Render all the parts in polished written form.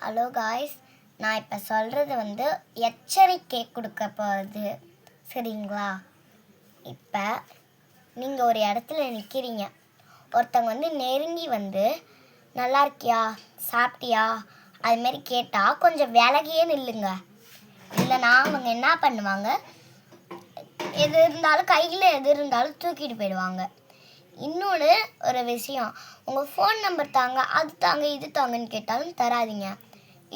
Hello guys, நான் இப்போ சொல்கிறது எச்சரிக்கை கொடுக்க போகுது. சரிங்களா? இப்போ நீங்கள் ஒரு இடத்துல நிற்கிறீங்க. ஒருத்தவங்க நெருங்கி நல்லா இருக்கியா, சாப்பிட்டியா, அதுமாரி கேட்டால் கொஞ்சம் விலகியே நில்லுங்க. இல்லைனா அவங்க என்ன பண்ணுவாங்க, எது இருந்தாலும் கையில் எது இருந்தாலும் தூக்கிட்டு போயிடுவாங்க. இன்னொன்று ஒரு விஷயம், உங்கள் ஃபோன் நம்பர் தாங்க, அது தாங்க, இது தாங்கன்னு கேட்டாலும் தராதிங்க.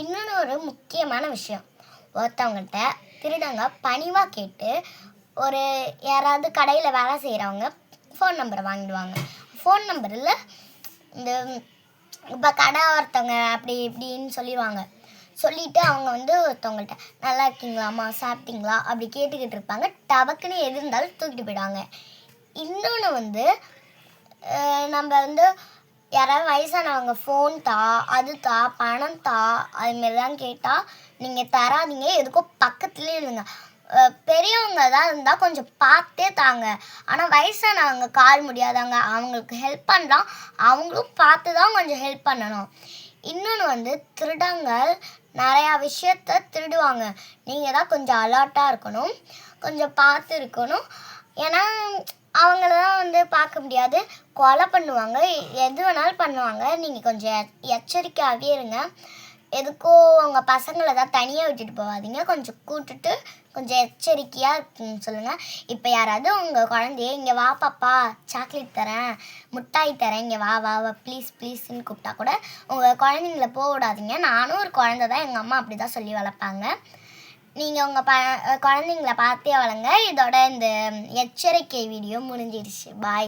இன்னொன்று ஒரு முக்கியமான விஷயம், ஒருத்தவங்கள்ட்ட திருடங்க பணிவாக கேட்டு யாராவது கடையில் வேலை செய்கிறவங்க ஃபோன் நம்பரை வாங்கிடுவாங்க. ஃபோன் நம்பரில் இந்த இப்போ கடை ஒருத்தவங்க அப்படி இப்படின்னு சொல்லிவிட்டு அவங்க ஒருத்தவங்கள்ட்ட நல்லா இருக்கீங்களாம்மா, சாப்பிட்டீங்களா அப்படி கேட்டுக்கிட்டு இருப்பாங்க. டபக்குன்னு எது இருந்தாலும் தூக்கிட்டு போயிடுவாங்க. இன்னொன்று நம்ம யாராவது வயசானவங்க ஃபோன் தா, அது தா, பணம் தா, அதுமாரி தான் கேட்டால் நீங்கள் தராதிங்க. எதுக்கும் பக்கத்துலேயே இருங்க. பெரியவங்க தான் இருந்தால் கொஞ்சம் பார்த்தே தாங்க. ஆனால் வயசானவங்க, கால் முடியாதவங்க, அவங்களுக்கு ஹெல்ப் பண்ணலாம். அவங்களும் பார்த்து தான் கொஞ்சம் ஹெல்ப் பண்ணணும். இன்னொன்று திருடங்கள் நிறையா விஷயத்த திருடுவாங்க. நீங்கள் தான் கொஞ்சம் அலர்ட்டாக இருக்கணும், கொஞ்சம் பார்த்து இருக்கணும். ஏன்னா அவங்கள தான் பார்க்க முடியாது, கொலை பண்ணுவாங்க, எது வேணாலும் பண்ணுவாங்க. நீங்கள் கொஞ்சம் எச்சரிக்கையாகவே இருங்க. எதுக்கோ உங்கள் பசங்களை தான் தனியாக விட்டுட்டு போகாதீங்க. கொஞ்சம் கூட்டுட்டு கொஞ்சம் எச்சரிக்கையாக இருக்குன்னு சொல்லுங்கள். இப்போ யாராவது உங்கள் குழந்தைய இங்கே வா பாப்பா, சாக்லேட் தரேன், மிட்டாய் தரேன், இங்கே வா வா வா ப்ளீஸ் ப்ளீஸ்ன்னு கூப்பிட்டா கூட உங்கள் குழந்தைங்கள போக விடாதீங்க. நானும் ஒரு குழந்தை தான், எங்கள் அம்மா அப்படி தான் சொல்லி வளர்ப்பாங்க. நீங்கள் உங்கள் குழந்தைங்கள பார்த்தே வளங்க. இதோட இந்த எச்சரிக்கை வீடியோ முடிஞ்சிடுச்சு. பாய்.